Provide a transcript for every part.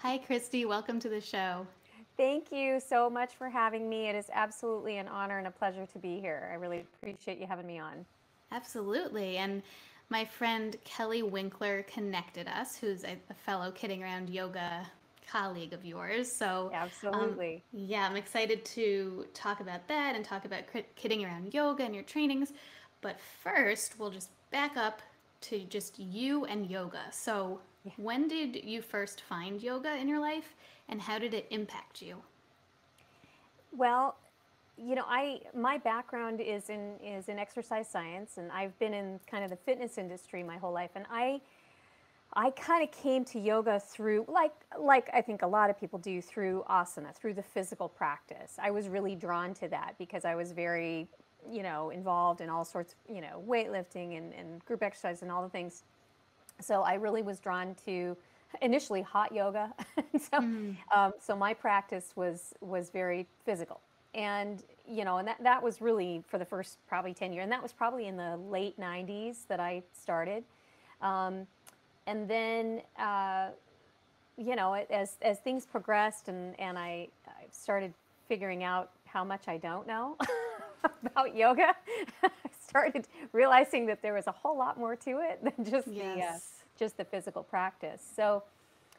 Hi, Kristi. Welcome to the show. Thank you so much for having me. It is absolutely an honor and a pleasure to be here. I really appreciate you having me on. Absolutely. And my friend Kelly Winkler connected us, who's a fellow Kidding Around Yoga colleague of yours. Absolutely. Yeah, I'm excited to talk about that and talk about kidding around yoga and your trainings. But first, we'll just back up to just you and yoga. So, Yeah. when did you first find yoga in your life, and how did it impact you? Well, I my background is in exercise science, and I've been in kind of the fitness industry my whole life. And I kind of came to yoga through like I think a lot of people do through asana, through the physical practice. I was really drawn to that because I was very involved in all sorts of weightlifting and group exercise and all the things. So I really was drawn to initially hot yoga. So my practice was very physical, and that was really for the first probably 10 years, and that was probably in the late 90s that I started. Um, and then as things progressed, and I started figuring out how much I don't know about yoga. I started realizing that there was a whole lot more to it than Yes. just the physical practice. So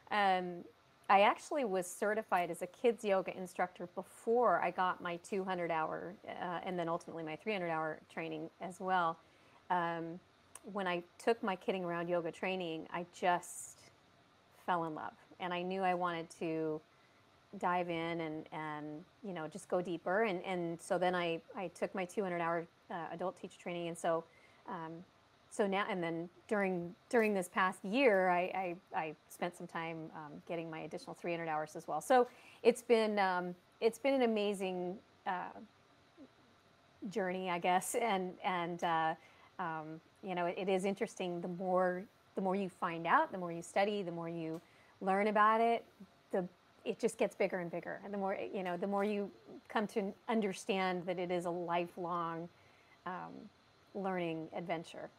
um, I actually was certified as a kids yoga instructor before I got my 200-hour and then ultimately my 300-hour training as well. Um, when I took my Kidding Around yoga training, I just fell in love, and I knew I wanted to dive in and just go deeper. And so then I took my 200-hour adult teacher training, and um, so now and then during this past year, I spent some time getting my additional 300 hours as well. So it's been an amazing journey, I guess, and it is interesting. The more you find out, the more you study, the more you learn about it, the it just gets bigger and bigger, and the more you come to understand that it is a lifelong um, learning adventure.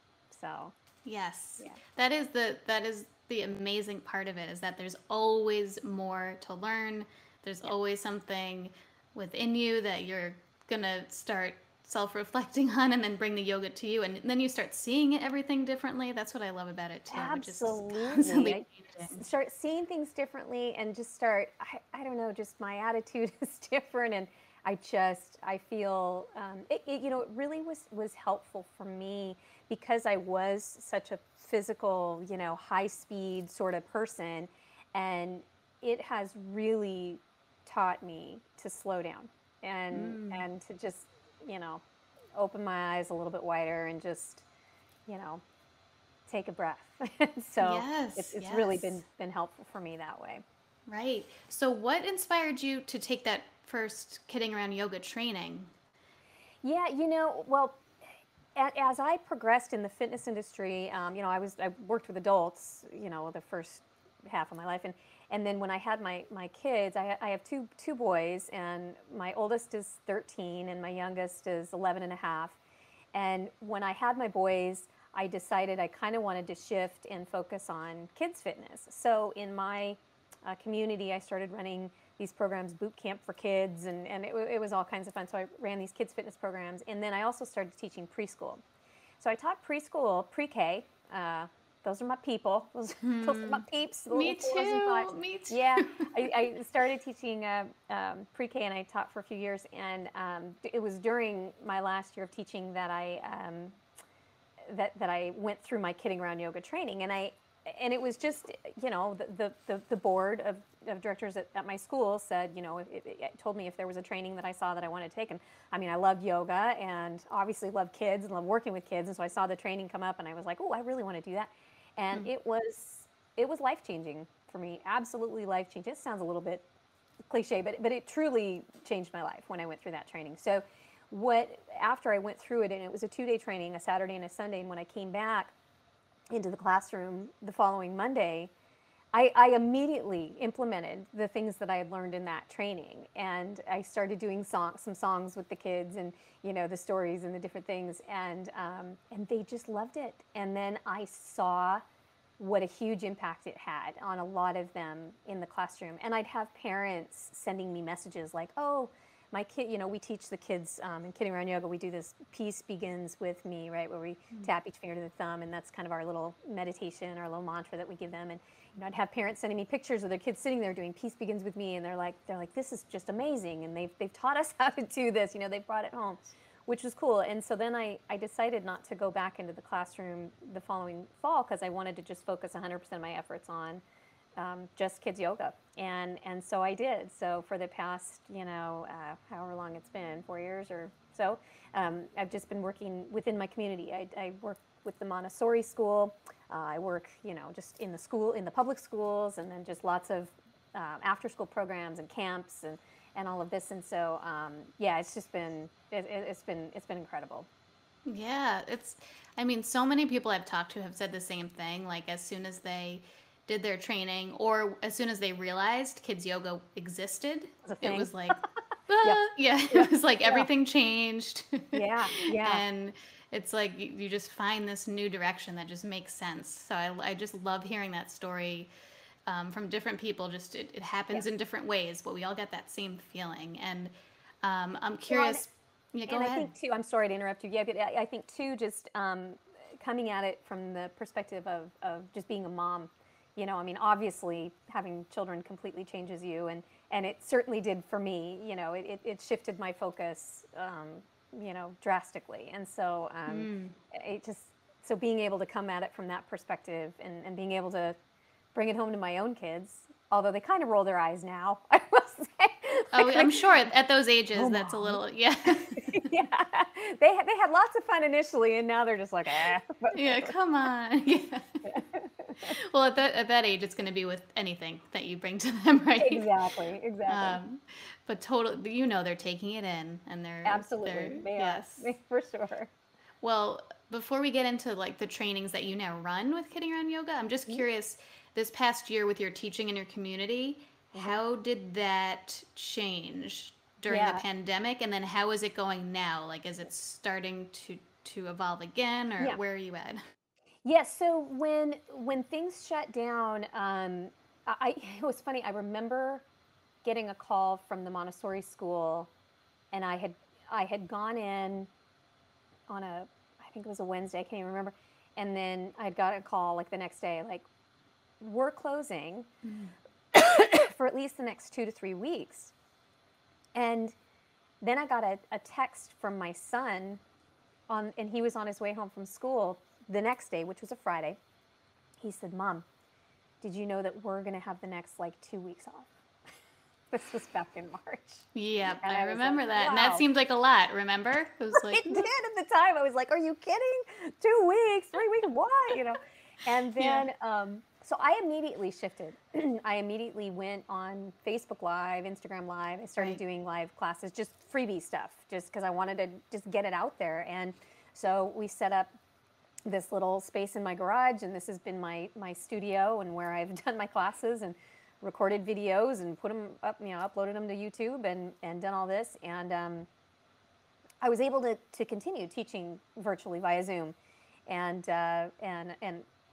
So Yes. yeah, That is the amazing part of it is that there's always more to learn. There's yeah, always something within you that you're going to start self-reflecting on and then bring the yoga to you and then you start seeing everything differently. That's what I love about it too, which is just absolutely. constantly I changing. start seeing things differently and just start. I don't know. Just my attitude is different, and I feel it really was helpful for me because I was such a physical, high speed sort of person, and it has really taught me to slow down and to just you know open my eyes a little bit wider and just you know take a breath. So Yes, it's really yes. been helpful for me that way. Right. So what inspired you to take that first kidding around yoga training? Yeah, well, as I progressed in the fitness industry, I worked with adults, the first half of my life, and then when I had my kids, I have two boys, and my oldest is 13, and my youngest is 11 and a half. And when I had my boys, I decided I kind of wanted to shift and focus on kids fitness. So in my community, I started running these programs, boot camp for kids, and it was all kinds of fun. So I ran these kids fitness programs, and then I also started teaching preschool. So I taught preschool, pre-K. Uh, those are my people. Those are my peeps, the Me little fours and fives. too. Me Yeah, too. I started teaching pre-K, and I taught for a few years. And it was during my last year of teaching that I went through my Kidding Around yoga training, and it was just the board of directors at my school said it told me if there was a training that I saw that I wanted to take. And I mean, I loved yoga and obviously love kids and love working with kids, and so I saw the training come up and I was like, oh, I really want to do that. And it was life changing for me, absolutely life changing. It sounds a little bit cliche, but it truly changed my life when I went through that training. So what after I went through it, and it was a 2-day training, a Saturday and a Sunday, and when I came back into the classroom the following Monday, I immediately implemented the things that I had learned in that training, and I started doing some songs with the kids, and the stories and the different things, and they just loved it. And then I saw what a huge impact it had on a lot of them in the classroom. And I'd have parents sending me messages like, oh, my kid, we teach the kids in Kidding Around Yoga, we do this peace begins with me, right? Where we tap each finger to the thumb, and that's kind of our little meditation, our little mantra that we give them. And I'd have parents sending me pictures of their kids sitting there doing peace begins with me, and they're like, this is just amazing, and they've taught us how to do this. They've brought it home, which was cool. And so then I decided not to go back into the classroom the following fall because I wanted to just focus 100% of my efforts on just kids yoga. And so I did. So for the past, however long it's been, 4 years or so, I've just been working within my community. I work with the Montessori school. I work, just in the public schools, and then just lots of after school programs and camps and all of this. And so, it's just been, it's been incredible. Yeah, so many people I've talked to have said the same thing. Like, as soon as they did their training, or as soon as they realized kids yoga existed, it was like, it was like everything changed. Yeah. And it's like you just find this new direction that just makes sense. So I just love hearing that story from different people. Just it happens in different ways, but we all get that same feeling. And I'm curious. Go ahead. I think too, I'm sorry to interrupt you. Yeah, but I think too, just coming at it from the perspective of just being a mom. Obviously having children completely changes you, and it certainly did for me. It shifted my focus, drastically. And so so being able to come at it from that perspective, and being able to bring it home to my own kids, although they kind of roll their eyes now, I will say. Oh, I'm sure at those ages, that's a little, yeah. They had lots of fun initially, and now they're just like, yeah, come on. Yeah. Well, at that age, it's going to be with anything that you bring to them, right? Exactly. But totally, they're taking it in, and they're absolutely, yes, for sure. Well, before we get into like the trainings that you now run with Kidding Around Yoga, I'm just curious, this past year with your teaching in your community, how did that change during the pandemic, and then how is it going now? Like, is it starting to evolve again, or where are you at? Yes. So when things shut down, it was funny. I remember getting a call from the Montessori school, and I had gone in on I think it was a Wednesday. I can't even remember. And then I got a call like the next day, like, we're closing for at least the next 2 to 3 weeks. And then I got a text from my son and he was on his way home from school the next day, which was a Friday. He said, "Mom, did you know that we're going to have the next 2 weeks off?" This was back in March. Yeah, I remember that. Wow. And that seemed like a lot, remember? It was like, it did at the time. I was like, are you kidding? 2 weeks, 3 weeks, what? And then, so I immediately shifted. I immediately went on Facebook Live, Instagram Live. I started doing live classes, just freebie stuff, just because I wanted to just get it out there. And so we set up this little space in my garage, and this has been my studio, and where I've done my classes and recorded videos and put them up, uploaded them to YouTube, and done all this. And I was able to continue teaching virtually via Zoom, and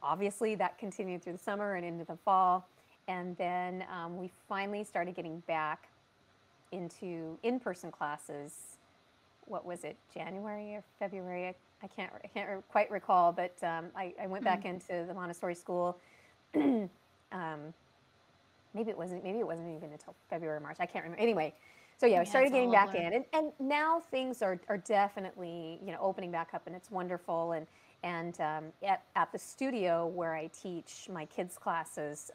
obviously that continued through the summer and into the fall. And then we finally started getting back into in-person classes. What was it, January or February? I can't quite recall, but I went back into the Montessori school. Maybe it wasn't even until February or March. I can't remember. Anyway, so I started getting back in, and now things are definitely opening back up, and it's wonderful. And at the studio where I teach my kids' classes,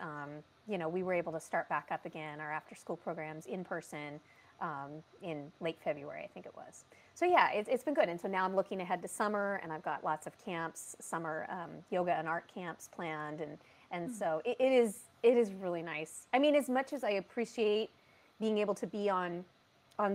we were able to start back up again our after-school programs in person in late February, I think it was. So it's been good. And so now I'm looking ahead to summer, and I've got lots of camps, summer yoga and art camps planned, and so it is really nice. I mean, as much as I appreciate being able to be on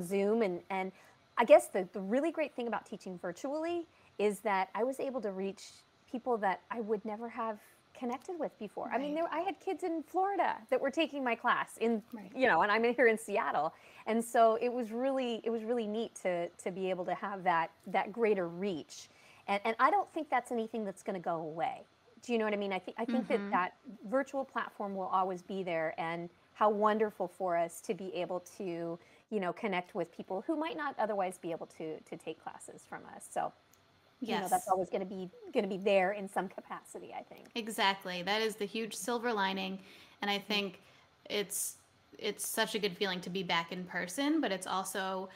Zoom, and I guess the really great thing about teaching virtually is that I was able to reach people that I would never have connected with before. Right. I mean, I had kids in Florida that were taking my class and I'm here in Seattle. And so it was really neat to be able to have that greater reach. And I don't think that's anything that's going to go away. Do you know what I mean? I think that Mm-hmm. that virtual platform will always be there, and how wonderful for us to be able to, connect with people who might not otherwise be able to take classes from us. So, that's Yes. always going to be there in some capacity, I think. Exactly. That is the huge silver lining, and I think it's it's such a good feeling to be back in person, but it's also,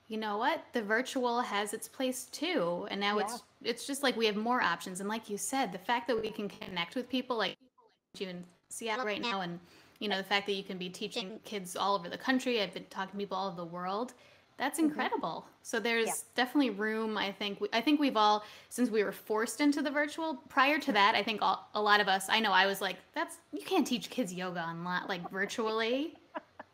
you know what? The virtual has its place too. And now Yeah. it's just like we have more options. And like you said, the fact that we can connect with people like you in Seattle right now, and the fact that you can be teaching kids all over the country. I've been talking to people all over the world. That's Hmm. incredible. So Yeah. there's definitely room. I think we've all, since we were forced into the virtual. Prior to that, I think a lot of us. I know I was like, that's you can't teach kids yoga online like virtually.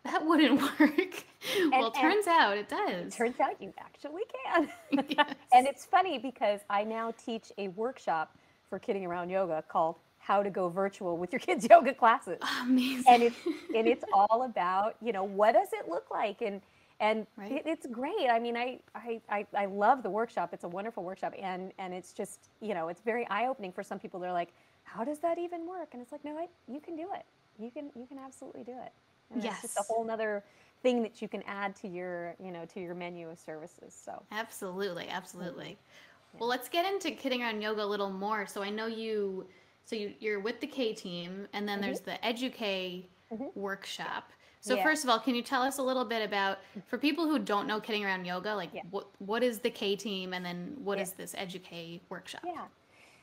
That wouldn't work. And Well, and turns out it it does. turns out you actually can. And Yes. it's funny because I now teach a workshop for Kidding Around Yoga called How to Go Virtual with Your Kids' Yoga Classes. Amazing. And it's all about, what does it look like? And Right? it's great. I mean, I love the workshop. It's a wonderful workshop, and it's just, it's very eye-opening for some people. They're like, how does that even work? And it's like, no, you can do it. You can absolutely do it. And it's just a Yes. whole nother thing that you can add to your, to your menu of services. So, Absolutely. mhm, Absolutely. yeah. Well, let's get into Kidding Around Yoga a little more. So I know you're with the K team, and then Hmm. there's the Educate Hmm. workshop. So Yeah. first of all, can you tell us a little bit about, for people who don't know Kidding Around Yoga, like Yeah. what is the K team, and then what Yeah. is this Educate workshop? Yeah.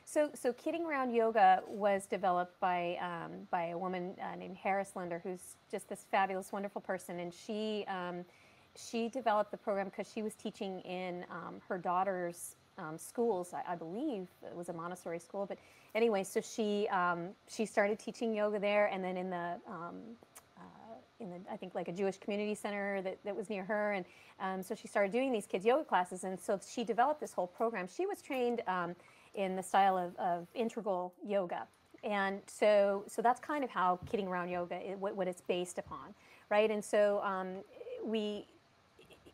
So Kidding Around Yoga was developed by a woman named Harris Linder, who's just this fabulous, wonderful person, and she developed the program because she was teaching in her daughter's schools. I believe it was a Montessori school, but anyway, so she started teaching yoga there, and then in the I think like a Jewish community center that was near her, and so she started doing these kids yoga classes, and so she developed this whole program. She was trained in the style of integral yoga, and so that's kind of how Kidding Around Yoga what it's based upon, right? And so we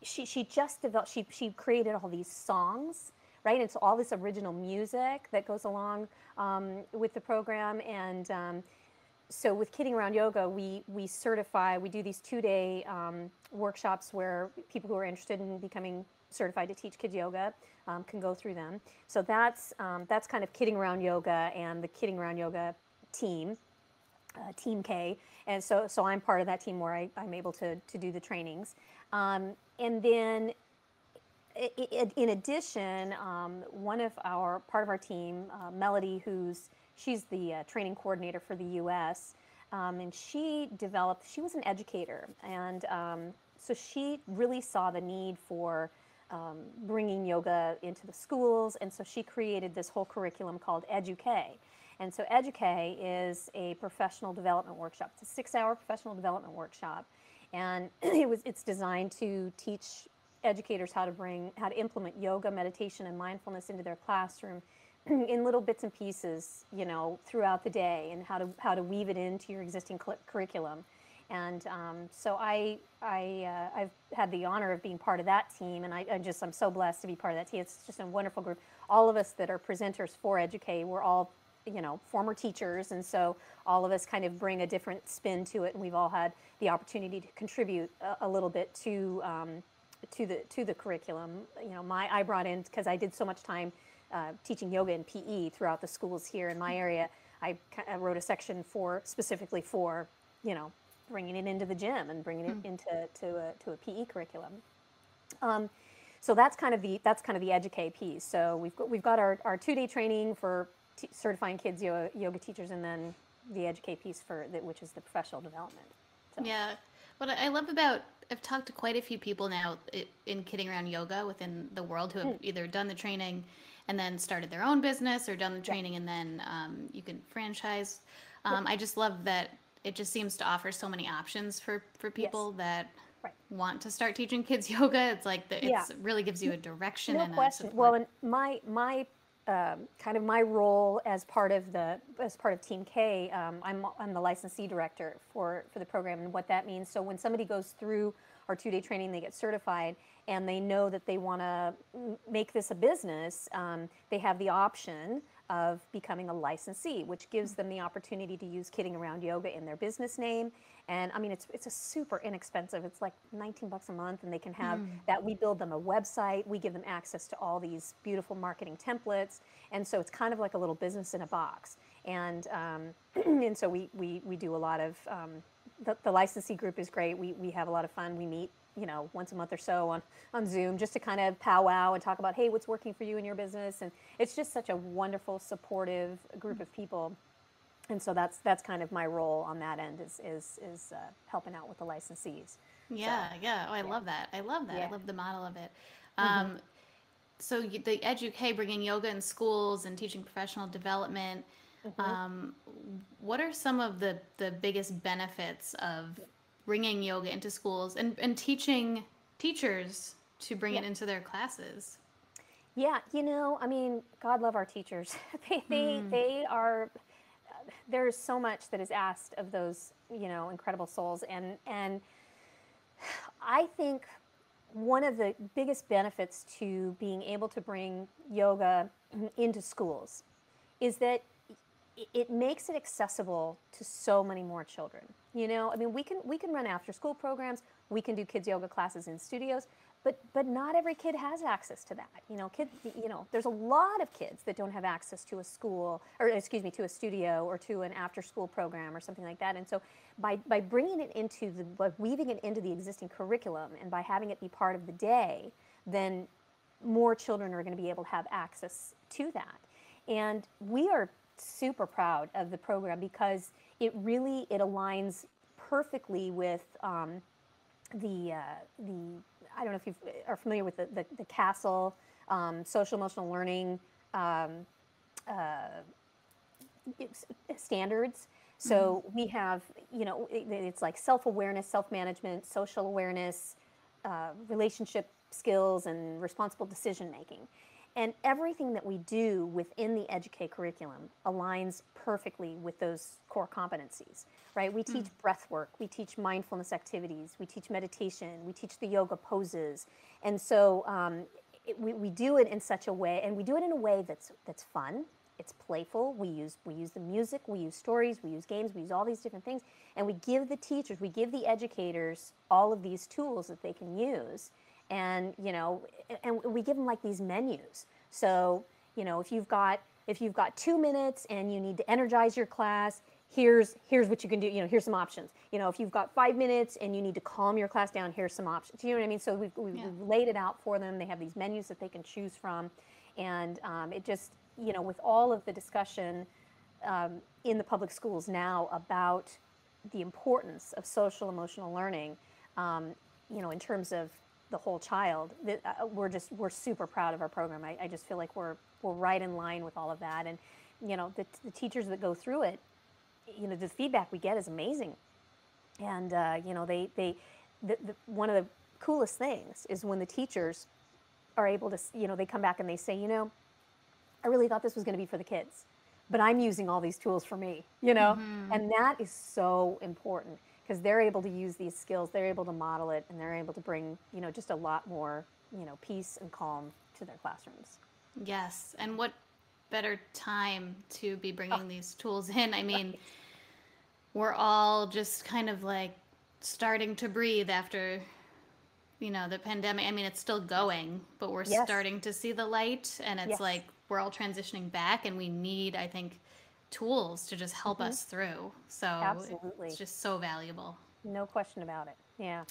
she just developed she created all these songs, right? And so all this original music that goes along with the program, and so with Kidding Around Yoga, we certify. We do these 2-day workshops where people who are interested in becoming certified to teach kids yoga can go through them. So that's kind of Kidding Around Yoga and the Kidding Around Yoga team, Team K, and so I'm part of that team where I'm able to do the trainings, and then in addition, one of our part of our team, Melody, she's the training coordinator for the U.S., and she was an educator, and so she really saw the need for bringing yoga into the schools, and so she created this whole curriculum called Educate. And so Educate is a professional development workshop. It's a 6-hour professional development workshop, and it's designed to teach educators how to implement yoga, meditation, and mindfulness into their classroom in little bits and pieces, throughout the day, and how to weave it into your existing curriculum. And so I've had the honor of being part of that team, and I'm so blessed to be part of that team. It's just a wonderful group. All of us that are presenters for Educate, we're all former teachers, and so all of us kind of bring a different spin to it, and we've all had the opportunity to contribute a little bit to the curriculum. I brought in, because I did so much time teaching yoga and PE throughout the schools here in my area. I wrote a section specifically for bringing it into the gym and bringing it into a PE curriculum. So that's kind of the Educate piece. So we've got our 2-day training for certifying kids yoga teachers, and then the Educate piece which is the professional development. So. Yeah. What I love about, I've talked to quite a few people now in Kidding Around Yoga within the world who have either done the training and then started their own business, or done the Yeah. training and then you can franchise. Yep. I just love that it just seems to offer so many options for Yes. people that Right. want to start teaching kids yoga. It's like Yeah. it's really gives you a direction No and a question. Well, support. and my kind of my role as part of Team K, I'm the licensee director for the program, and what that means. So when somebody goes through our 2-day training, they get certified, and they know that they want to make this a business. They have the option of becoming a licensee, which gives them the opportunity to use Kidding Around Yoga in their business name. And I mean, it's a super inexpensive. It's like 19 bucks a month, and they can have that. We build them a website. We give them access to all these beautiful marketing templates. And so it's kind of like a little business in a box. And and so we do a lot of, the licensee group is great. We have a lot of fun. We meet, once a month or so on Zoom, just to kind of powwow and talk about, hey, what's working for you in your business? And it's just such a wonderful, supportive group of people. And so that's kind of my role on that end, is helping out with the licensees. Yeah, So, yeah. Oh, I yeah, love that. I love that. yeah. I love the model of it. So the Educate, bringing yoga in schools and teaching professional development. hmm Um, what are some of the biggest benefits of bringing yoga into schools and teaching teachers to bring Yeah. it into their classes? Yeah, I mean, God love our teachers. They are, there's so much that is asked of those, incredible souls. And I think one of the biggest benefits to being able to bring yoga into schools is that it makes it accessible to so many more children. I mean, we can run after school programs, we can do kids yoga classes in studios, but not every kid has access to that. There's a lot of kids that don't have access to a school, or excuse me, to a studio or to an after school program or something like that. And so by bringing it by weaving it into the existing curriculum, and by having it be part of the day, then more children are going to be able to have access to that. And we are super proud of the program, because it aligns perfectly with the I don't know if you are familiar with the CASTLE, social emotional learning, um, uh, standards. So we have, it's like self-awareness, self-management, social awareness, relationship skills, and responsible decision making. And everything that we do within the Educate curriculum aligns perfectly with those core competencies, right? We teach breath work, we teach mindfulness activities, we teach meditation, we teach the yoga poses. And so we do it in such a way, and we do it in a way that's fun, it's playful. We use the music, we use stories, we use games, we use all these different things. And we give the teachers, we give the educators all of these tools that they can use. And and we give them like these menus. So if you've got 2 minutes and you need to energize your class, here's what you can do. Here's some options. If you've got 5 minutes and you need to calm your class down, here's some options. You know what I mean? So we've laid it out for them. They have these menus that they can choose from, and it just, with all of the discussion in the public schools now about the importance of social emotional learning, in terms of the whole child, we're super proud of our program. I just feel like we're right in line with all of that. And the teachers that go through it, the feedback we get is amazing. And one of the coolest things is when the teachers are able to, they come back and they say, I really thought this was going to be for the kids, but I'm using all these tools for me, and that is so important, because they're able to use these skills, they're able to model it, and they're able to bring, just a lot more, peace and calm to their classrooms. Yes, and what better time to be Oh, bringing these tools in? I mean, right. we're all just kind of like starting to breathe after, the pandemic. I mean, it's still going, but we're Yes, starting to see the light, and it's yes. like we're all transitioning back, and we need, I think, tools to just help hmm us through. So it's Absolutely. just so valuable. No question about it. Yeah.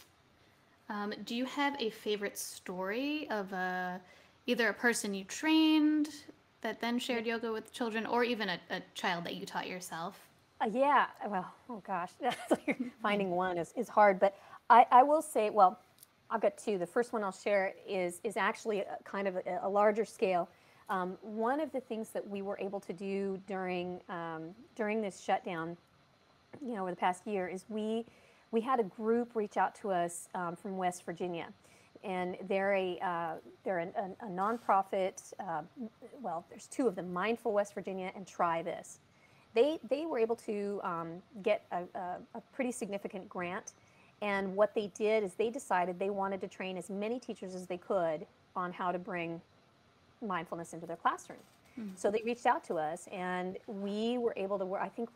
Do you have a favorite story of either a person you trained that then Yeah. shared yoga with children, or even a child that you taught yourself? Yeah. Well, oh gosh, finding one is hard. But I will say, well, I've got two. The first one I'll share is actually kind of a larger scale. One of the things that we were able to do during this shutdown, over the past year, is we had a group reach out to us from West Virginia, and they're a nonprofit. Well, there's two of them: Mindful West Virginia and Try This. They were able to get a pretty significant grant, and what they did is they decided they wanted to train as many teachers as they could on how to bring mindfulness into their classroom. So they reached out to us, and we were able to work. I think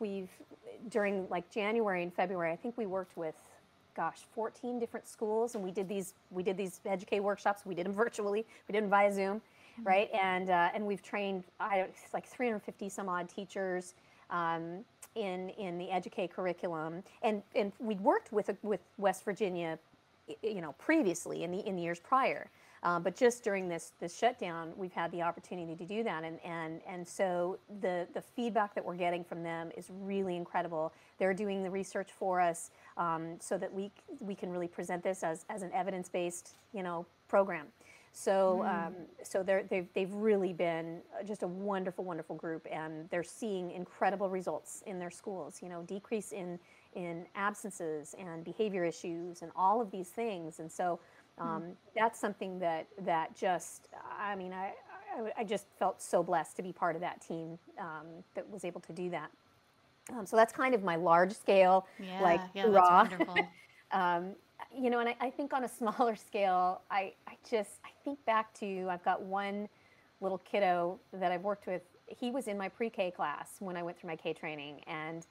during like January and February, I think we worked with, gosh, 14 different schools, and we did these educate workshops. We did them virtually. We did them via Zoom, right? And we've trained it's like 350 some odd teachers in the educate curriculum, and we'd worked with West Virginia, previously in the years prior. But just during this shutdown, we've had the opportunity to do that, and so the feedback that we're getting from them is really incredible. They're doing the research for us, so that we can really present this as an evidence-based program. So they've really been just a wonderful, wonderful group, and they're seeing incredible results in their schools. Decrease in absences and behavior issues and all of these things, and so. That's something that just, I just felt so blessed to be part of that team that was able to do that. So that's kind of my large scale, like, yeah, raw. that's wonderful. And I think on a smaller scale, I think back to, I've got one little kiddo that I've worked with. He was in my pre-K class when I went through my K training, and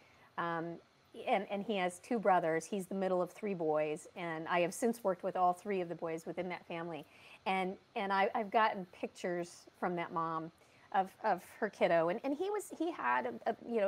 he has two brothers. He's the middle of three boys, and I have since worked with all three of the boys within that family. And I've gotten pictures from that mom of her kiddo, and he had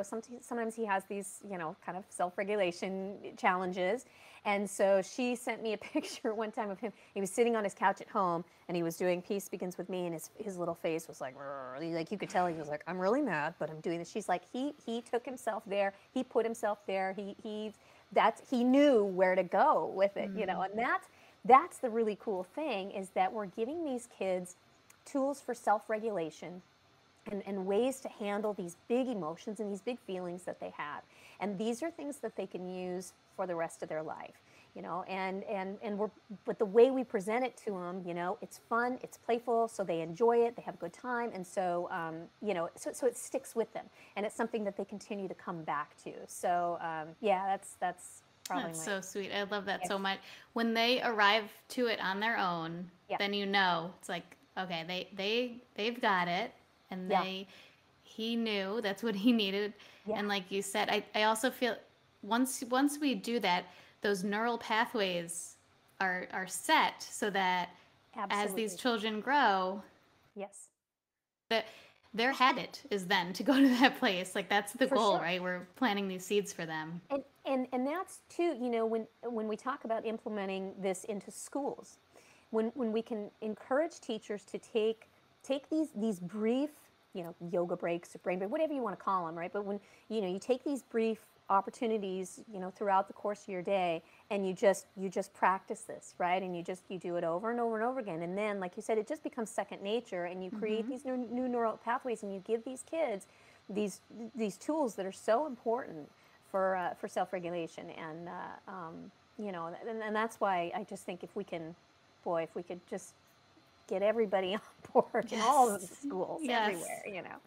sometimes he has these kind of self-regulation challenges, and so she sent me a picture one time of him. He was sitting on his couch at home, and he was doing Peace Begins With Me, and his little face was like you could tell he was like, I'm really mad, but I'm doing this. She's like, he took himself there, he put himself there, he knew where to go with it, and that's the really cool thing, is that we're giving these kids tools for self-regulation and ways to handle these big emotions and these big feelings that they have. And these are things that they can use for the rest of their life, but the way we present it to them, it's fun, it's playful, so they enjoy it, they have a good time, and so, so it sticks with them, and it's something that they continue to come back to. So, that's probably so sweet. I love that so much. When they arrive to it on their own, then it's like, okay, they've got it, and he knew that's what he needed. And like you said, I also feel once we do that, those neural pathways are set, so that as these children grow, that their habit is then to go to that place. Like, that's the goal, right? We're planting these seeds for them. And that's too, when we talk about implementing this into schools, when we can encourage teachers to take these brief, yoga breaks or brain break, whatever you want to call them, right? But when you take these brief opportunities, throughout the course of your day, and you just practice this, right? And you do it over and over and over again, and then, like you said, it just becomes second nature, and you create these new neural pathways, and you give these kids these tools that are so important for self-regulation, and and that's why I just think if we could just get everybody on board in all of the schools everywhere,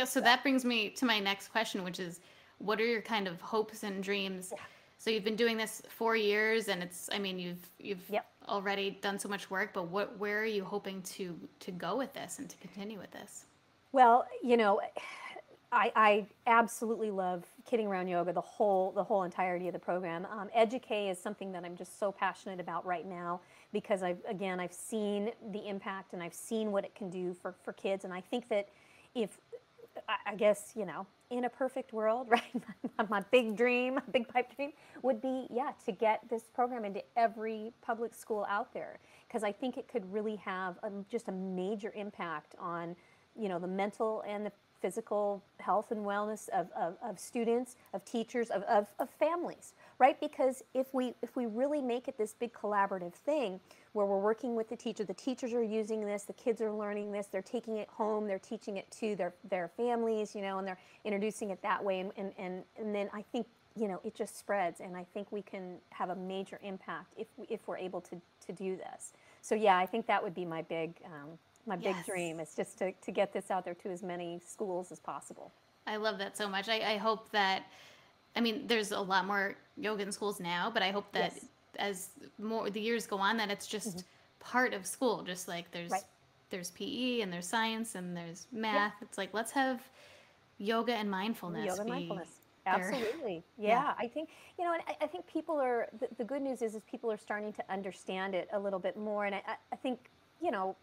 So that brings me to my next question, which is, what are your kind of hopes and dreams? So you've been doing this 4 years, and you've already done so much work, but where are you hoping to go with this and to continue with this? Well, I absolutely love Kidding Around Yoga, the whole entirety of the program. Educate is something that I'm just so passionate about right now, because I've seen the impact, and I've seen what it can do for kids, and I think that I guess, in a perfect world, right? My big pipe dream would be, to get this program into every public school out there, because I think it could really have just a major impact on, the mental and the physical health and wellness of students, of teachers, of families, right? Because if we really make it this big collaborative thing where we're working with the teachers are using this, the kids are learning this, they're taking it home, they're teaching it to their families, and they're introducing it that way, and then I think, it just spreads, and I think we can have a major impact if we're able to do this. So I think that would be my big dream, is just to get this out there to as many schools as possible. I love that so much. I hope that, there's a lot more yoga in schools now, but I hope that as more the years go on, that it's just part of school, just like there's there's PE and there's science and there's Yeah. math. It's like, let's have yoga and mindfulness Yoga and be mindfulness. there. Absolutely. Yeah. Yeah. I think, and I think people are, the good news is people are starting to understand it a little bit more. And I think, you know,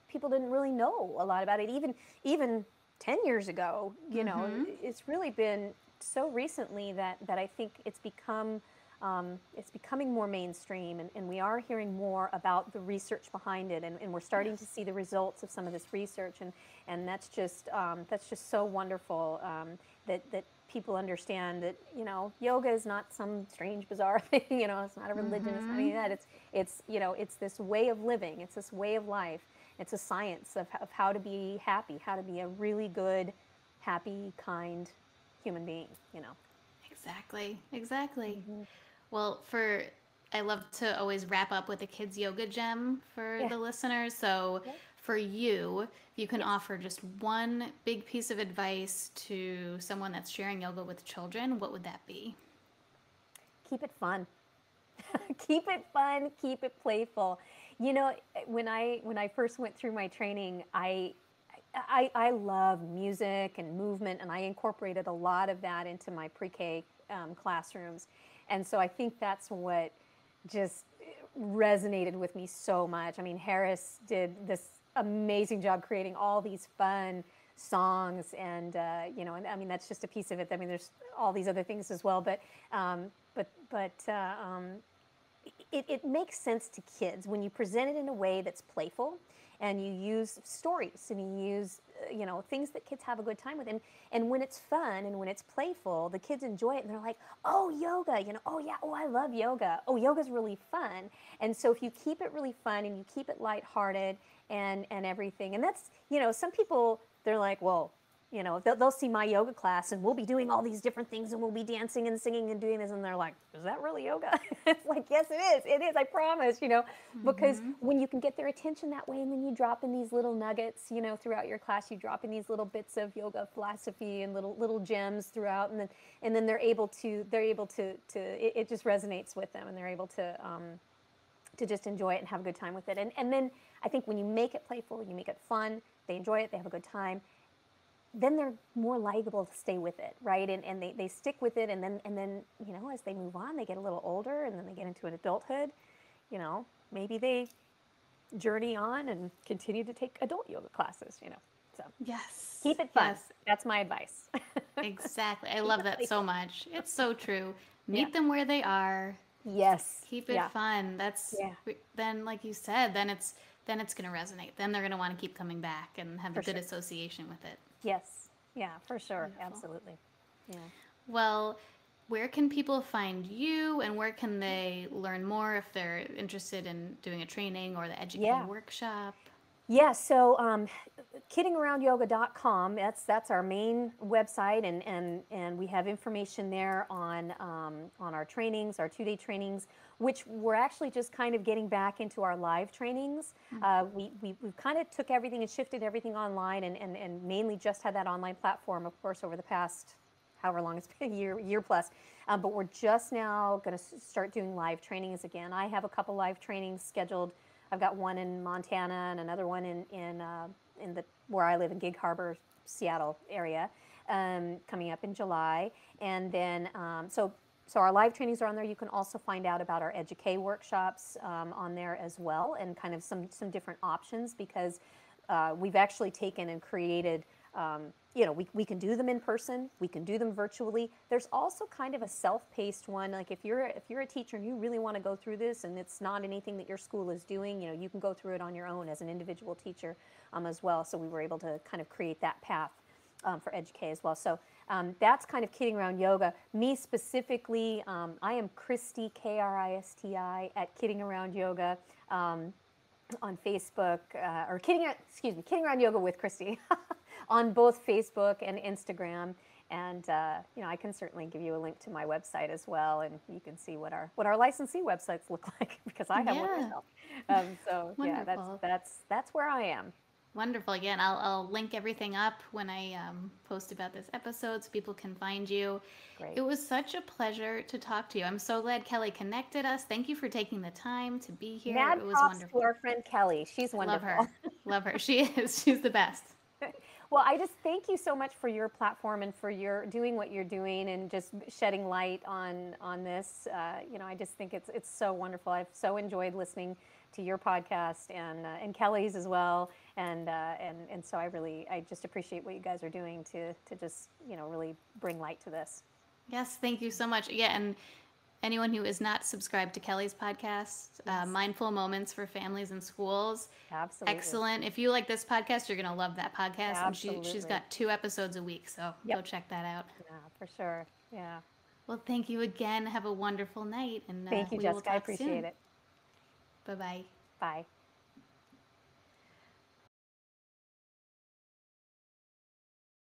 people didn't really know a lot about it. Even 10 years ago, Mm-hmm. it's really been so recently that I think it's becoming more mainstream, and we are hearing more about the research behind it, and we're starting to Yes. see the results of some of this research, and that's just so wonderful, that people understand that yoga is not some strange bizarre thing. It's not a religion, it's not Mm-hmm. any of that. It's this way of living, it's this way of life, it's a science of how to be happy, how to be a really good, happy, kind human being. Exactly. Exactly. Hmm. Well, I love to always wrap up with a kids yoga gem for Yeah. the listeners. So, Yeah. for you, if you can Yes. offer just one big piece of advice to someone that's sharing yoga with children, what would that be? Keep it fun. Keep it fun, keep it playful. When I first went through my training, I love music and movement, and I incorporated a lot of that into my pre-K classrooms. And so I think that's what just resonated with me so much. I mean, Harris did this amazing job creating all these fun songs, and I mean that's just a piece of it. I mean, there's all these other things as well, but it makes sense to kids when you present it in a way that's playful, and you use stories, and you use things that kids have a good time with, and when it's fun and when it's playful, the kids enjoy it, and they're like, oh, yoga, oh yeah, oh, I love yoga, oh, yoga's really fun. And so if you keep it really fun and you keep it lighthearted and everything, and that's, some people, they're like, well, they'll see my yoga class, and we'll be doing all these different things, and we'll be dancing and singing and doing this, and they're like, is that really yoga? It's like, yes, it is, I promise, because Mm-hmm. when you can get their attention that way, and then you drop in these little nuggets, throughout your class, you drop in these little bits of yoga philosophy and little gems throughout, and then it just resonates with them, and they're able to just enjoy it and have a good time with it. And then I think when you make it playful, you make it fun, they enjoy it, they have a good time, then they're more liable to stay with it, right? And they stick with it, and then as they move on, they get a little older, and then they get into an adulthood, maybe they journey on and continue to take adult yoga classes. So Yes. keep it fun. Yes. That's my advice. Exactly. I Keep love it that so playful. much. It's so true. Yeah. Meet them where they are. Yes. Keep it Yeah. fun. That's Yeah. then, like you said, then it's going to resonate. Then they're going to want to keep coming back and have a For good sure. association with it. Yes. Yeah, for sure. Beautiful. Absolutely. Yeah. Well, where can people find you, and where can they learn more if they're interested in doing a training or the Educate Yeah. workshop? Yeah, so kiddingaroundyoga.com, that's our main website, and we have information there on our trainings, our 2-day trainings, which we're actually just kind of getting back into our live trainings. We kind of took everything and shifted everything online, and mainly just had that online platform, of course, over the past however long it's been, a year plus. But we're just now going to start doing live trainings again. I have a couple live trainings scheduled. I've got one in Montana and another one in the where I live in Gig Harbor, Seattle area, coming up in July. And then so our live trainings are on there. You can also find out about our Educate workshops on there as well, and kind of some different options, because we've actually taken and created. We can do them in person, we can do them virtually. There's also kind of a self-paced one. Like if you're a teacher and you really want to go through this, and it's not anything that your school is doing, you can go through it on your own as an individual teacher as well. So we were able to kind of create that path for Educate as well. So that's kind of kidding around yoga. Me specifically, I am Kristi, Kristi, at Kidding Around Yoga. On Facebook, or Kidding Around Yoga with Kristi, on both Facebook and Instagram. And I can certainly give you a link to my website as well, and you can see what our licensee websites look like, because I have one Yeah. myself. So yeah, Wonderful. that's where I am. Wonderful. Again, I'll link everything up when I post about this episode so people can find you. It Great. was such a pleasure to talk to you. I'm so glad Kelly connected us. Thank you for taking the time to be here. Mad It was props to wonderful. our friend Kelly. She's Love wonderful. her. Love her. She is. She's the best. Well, I just thank you so much for your platform and for your doing what you're doing and just shedding light on this. I just think it's so wonderful. I've so enjoyed listening to your podcast and Kelly's as well. And so I just appreciate what you guys are doing to just really bring light to this. Yes, thank you so much. Yeah, and anyone who is not subscribed to Kelly's podcast, Yes. Mindful Moments for Families and Schools. Absolutely. Excellent. If you like this podcast, you're going to love that podcast. Absolutely. And she's got 2 episodes a week, so go check that out. Yeah, for sure. Yeah. Well, thank you again. Have a wonderful night. And Thank you, we will Jessica. I talk appreciate soon. it. Bye-bye. Bye.